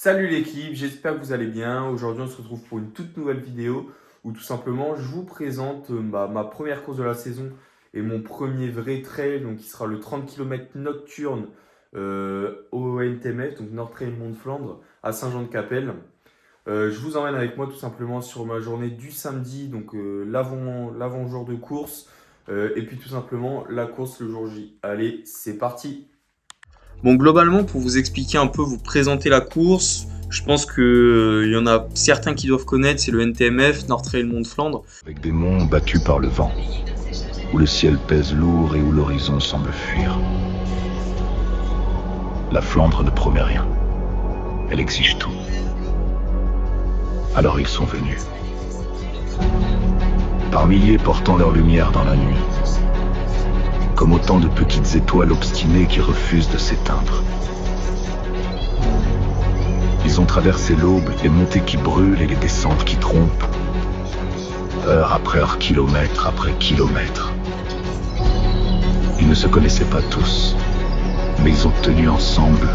Salut l'équipe, j'espère que vous allez bien. Aujourd'hui, on se retrouve pour une toute nouvelle vidéo où tout simplement je vous présente ma première course de la saison et mon premier vrai trail, donc qui sera le 30 km nocturne au NTMF, donc Nord Trail Mont de Flandre, à Saint-Jean-de-Capelle. Je vous emmène avec moi tout simplement sur ma journée du samedi, donc l'avant-jour de course, et puis tout simplement la course le jour J. Allez, c'est parti! Bon, globalement, pour vous expliquer un peu, vous présenter la course, je pense que y en a certains qui doivent connaître, c'est le NTMF, Nord Trail Mont de Flandre. Avec des monts battus par le vent, où le ciel pèse lourd et où l'horizon semble fuir. La Flandre ne promet rien. Elle exige tout. Alors ils sont venus. Par milliers portant leur lumière dans la nuit. Comme autant de petites étoiles obstinées qui refusent de s'éteindre. Ils ont traversé l'aube, les montées qui brûlent et les descentes qui trompent. Heure après heure, kilomètre après kilomètre. Ils ne se connaissaient pas tous, mais ils ont tenu ensemble,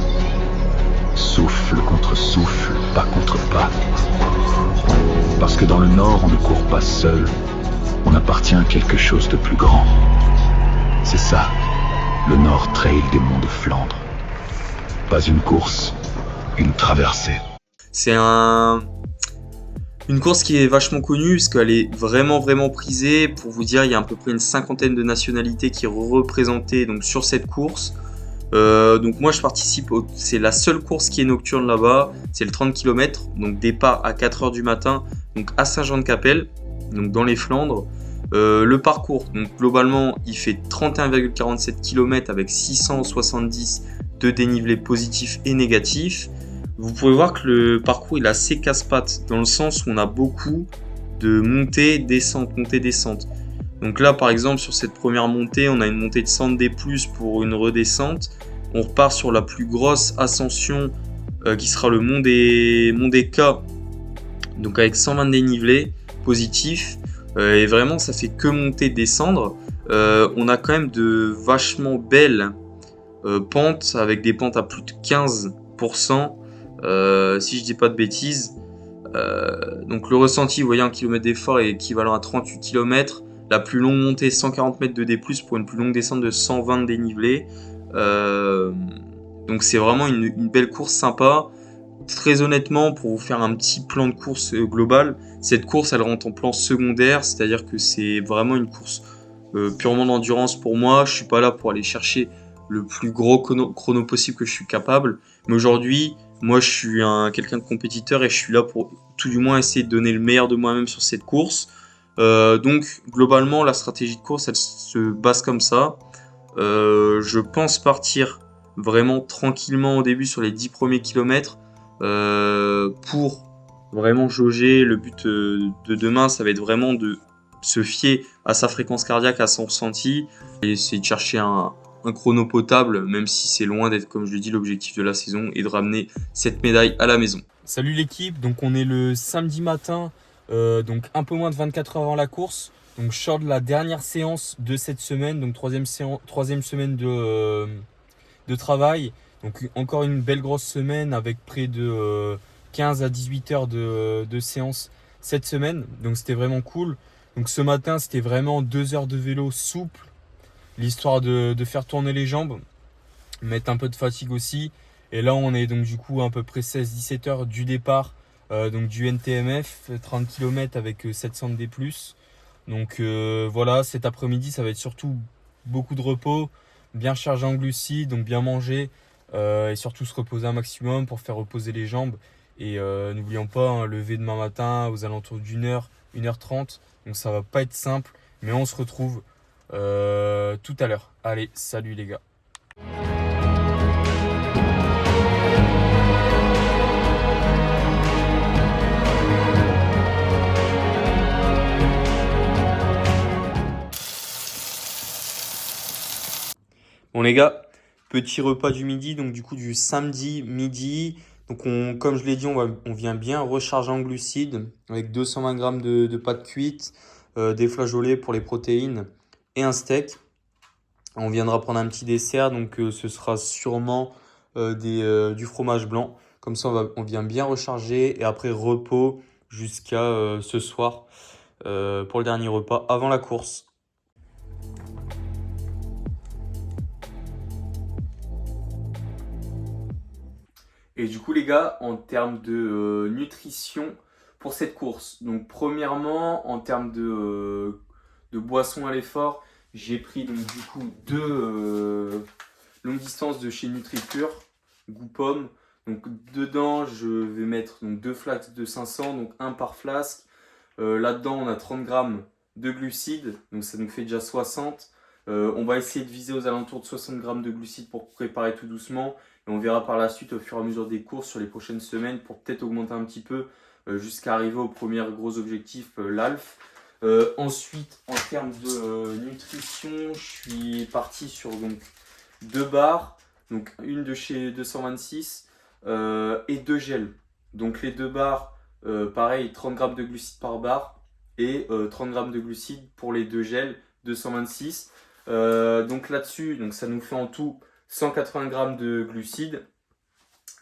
souffle contre souffle, pas contre pas. Parce que dans le Nord, on ne court pas seul, on appartient à quelque chose de plus grand. C'est ça, le Nord Trail des Monts de Flandre. Pas une course, une traversée. C'est une course qui est vachement connue parce qu'elle est vraiment prisée. Pour vous dire, il y a à peu près une cinquantaine de nationalités qui sont représentées donc, sur cette course. Donc moi je participe, c'est la seule course qui est nocturne là-bas, c'est le 30 km, donc départ à 4h du matin, donc à Saint-Jean-de-Capelle, donc dans les Flandres. Le parcours, donc globalement il fait 31,47 km avec 670 de dénivelé positif et négatif. Vous pouvez voir que le parcours il est assez casse-pattes dans le sens où on a beaucoup de montées, descentes. Donc là par exemple sur cette première montée on a une montée de 100D+, pour une redescente. On repart sur la plus grosse ascension qui sera le mont des K, donc avec 120 dénivelés positifs. Et vraiment ça fait que monter, descendre. On a quand même de vachement belles pentes avec des pentes à plus de 15%, si je dis pas de bêtises. Donc le ressenti, vous voyez, 1 km d'effort est équivalent à 38 km. La plus longue montée 140 mètres de D+, pour une plus longue descente de 120 de dénivelé. Donc c'est vraiment une belle course sympa. Très honnêtement, pour vous faire un petit plan de course global, cette course elle rentre en plan secondaire, c'est-à-dire que c'est vraiment une course purement d'endurance pour moi. Je suis pas là pour aller chercher le plus gros chrono possible que je suis capable, mais aujourd'hui, moi je suis quelqu'un de compétiteur et je suis là pour tout du moins essayer de donner le meilleur de moi-même sur cette course. Donc globalement, la stratégie de course elle se base comme ça. Je pense partir vraiment tranquillement au début sur les 10 premiers kilomètres. Pour vraiment jauger. Le but de demain ça va être vraiment de se fier à sa fréquence cardiaque, à son ressenti et essayer de chercher un chrono potable, même si c'est loin d'être, comme je le dis, l'objectif de la saison et de ramener cette médaille à la maison. Salut l'équipe, donc on est le samedi matin, donc un peu moins de 24 heures avant la course. Donc je sors de la dernière séance de cette semaine, donc troisième semaine de travail. Donc encore une belle grosse semaine avec près de 15 à 18 heures de séance cette semaine. Donc c'était vraiment cool. Donc ce matin c'était vraiment 2 heures de vélo souple. L'histoire de faire tourner les jambes. Mettre un peu de fatigue aussi. Et là on est donc du coup à peu près 16-17 heures du départ donc du NTMF. 30 km avec 700 D+. Donc voilà, cet après-midi ça va être surtout beaucoup de repos. Bien chargé en glucides, donc bien manger. Et surtout se reposer un maximum pour faire reposer les jambes. Et n'oublions pas, lever demain matin aux alentours d'1h, 1h30. Donc ça va pas être simple, mais on se retrouve tout à l'heure. Allez, salut les gars. Bon les gars, petit repas du midi, donc du coup du samedi midi. Donc comme je l'ai dit, on vient bien recharger en glucides avec 220 grammes de pâtes cuites, des flageolets pour les protéines et un steak. On viendra prendre un petit dessert, donc ce sera sûrement du fromage blanc. Comme ça, on vient bien recharger et après repos jusqu'à ce soir pour le dernier repas avant la course. Et du coup, les gars, en termes de nutrition pour cette course, donc premièrement, en termes de boissons à l'effort, j'ai pris donc du coup deux longues distances de chez NutriPure, goût pomme. Donc dedans, je vais mettre donc deux flasques de 500, donc un par flasque. Là-dedans, on a 30 grammes de glucides, donc ça nous fait déjà 60. On va essayer de viser aux alentours de 60 grammes de glucides pour préparer tout doucement. Et on verra par la suite au fur et à mesure des courses sur les prochaines semaines pour peut-être augmenter un petit peu jusqu'à arriver au premier gros objectif, l'ALF. Ensuite, en termes de nutrition, je suis parti sur donc 2 barres, donc une de chez 226 et 2 gels. Donc les 2 barres, pareil, 30 grammes de glucides par barre et 30 grammes de glucides pour les 2 gels 226. Donc là-dessus, donc ça nous fait en tout 180 grammes de glucides.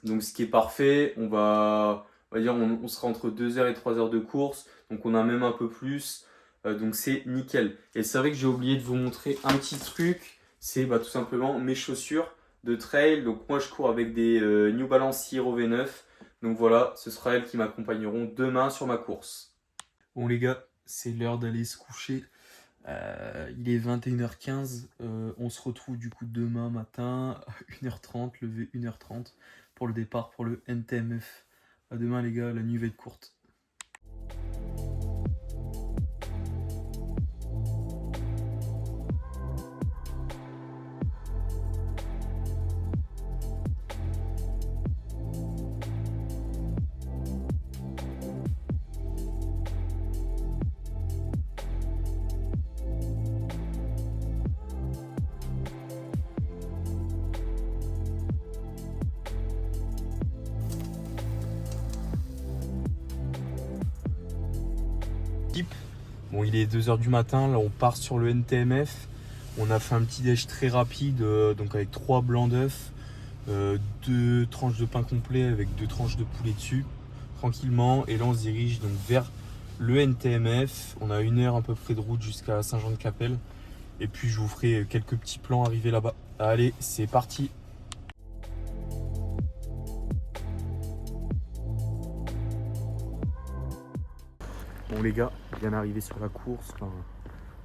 Donc ce qui est parfait, on va dire on sera entre 2 heures et 3 heures de course. Donc on a même un peu plus. Donc c'est nickel. Et c'est vrai que j'ai oublié de vous montrer un petit truc. C'est tout simplement mes chaussures de trail. Donc moi je cours avec des New Balance Hero V9. Donc voilà, ce sera elles qui m'accompagneront demain sur ma course. Bon les gars, c'est l'heure d'aller se coucher. Il est 21h15, on se retrouve du coup demain matin à 1h30, levé 1h30 pour le départ pour le NTMF. À demain les gars, la nuit va être courte. Bon, il est 2h du matin, là on part sur le NTMF. On a fait un petit déj très rapide, donc avec 3 blancs d'œufs, 2 tranches de pain complet avec 2 tranches de poulet dessus, tranquillement. Et là on se dirige donc vers le NTMF. On a 1 heure à peu près de route jusqu'à Saint-Jean-de-Capelle. Et puis je vous ferai quelques petits plans arrivés là-bas. Allez, c'est parti! Bon les gars, bien arrivé sur la course,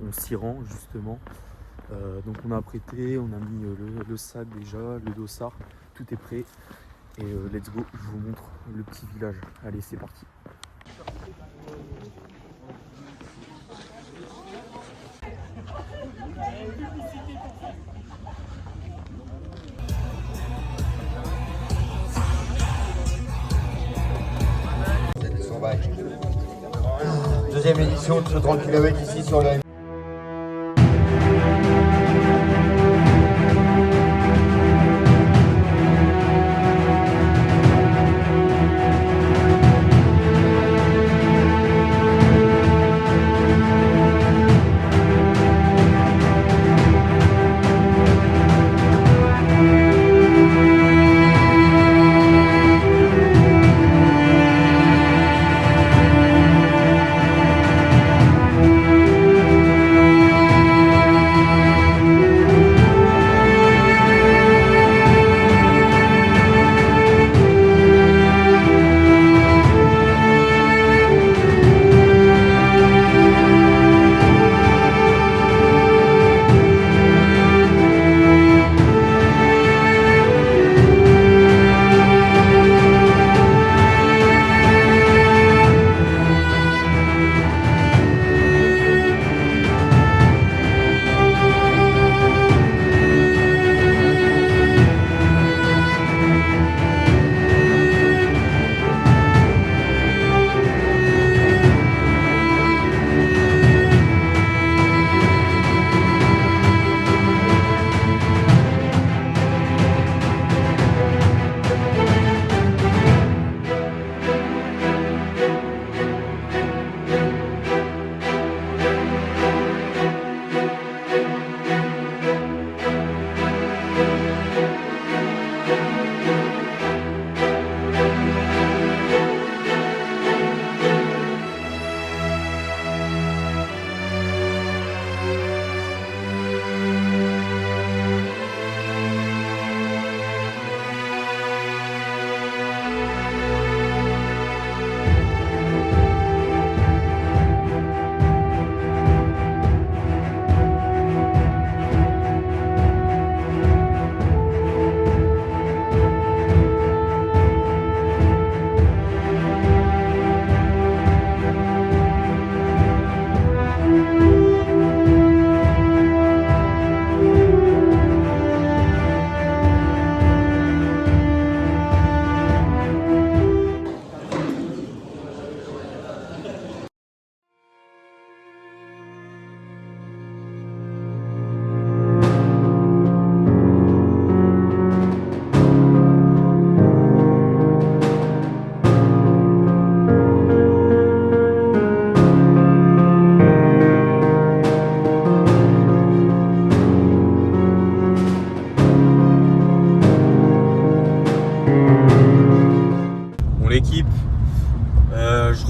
on s'y rend justement. Donc on a apprêté, on a mis le sac déjà, le dossard, tout est prêt. Et let's go, je vous montre le petit village. Allez, c'est parti. Deuxième édition de 30 km ici sur le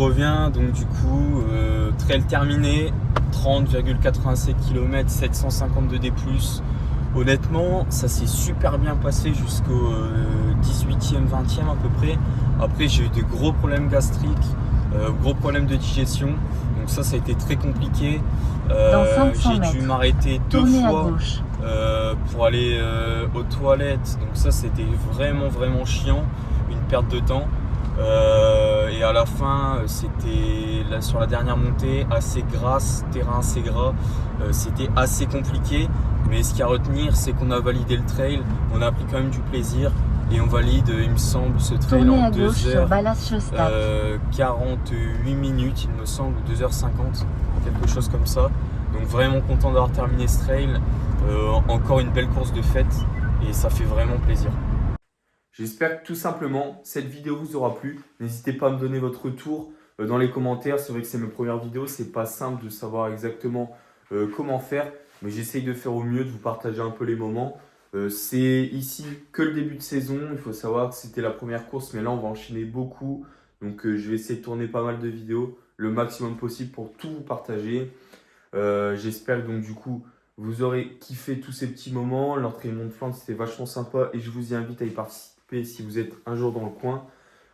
reviens donc du coup, trail terminé, 30,87 km, 752 D+. Honnêtement, ça s'est super bien passé jusqu'au 18e, 20e à peu près. Après, j'ai eu de gros problèmes gastriques, gros problèmes de digestion. Donc ça a été très compliqué. J'ai dû m'arrêter 2 fois pour aller aux toilettes. Donc ça, c'était vraiment chiant, une perte de temps. Et à la fin, c'était là, sur la dernière montée, assez grasse, terrain assez gras. C'était assez compliqué. Mais ce qu'il y a à retenir, c'est qu'on a validé le trail, on a pris quand même du plaisir et on valide, il me semble, ce trail en 2h48 minutes, il me semble, 2h50, quelque chose comme ça. Donc vraiment content d'avoir terminé ce trail. Encore une belle course de fête et ça fait vraiment plaisir. J'espère que tout simplement cette vidéo vous aura plu. N'hésitez pas à me donner votre retour dans les commentaires. C'est vrai que c'est mes premières vidéos, c'est pas simple de savoir exactement comment faire. Mais j'essaye de faire au mieux, de vous partager un peu les moments. C'est ici que le début de saison. Il faut savoir que c'était la première course, mais là on va enchaîner beaucoup. Donc je vais essayer de tourner pas mal de vidéos, le maximum possible pour tout vous partager. J'espère que donc du coup vous aurez kiffé tous ces petits moments. L'entrée Mont de Flandre c'était vachement sympa et je vous y invite à y participer si vous êtes un jour dans le coin.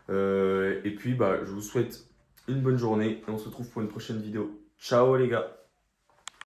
Et puis je vous souhaite une bonne journée et on se retrouve pour une prochaine vidéo. Ciao les gars!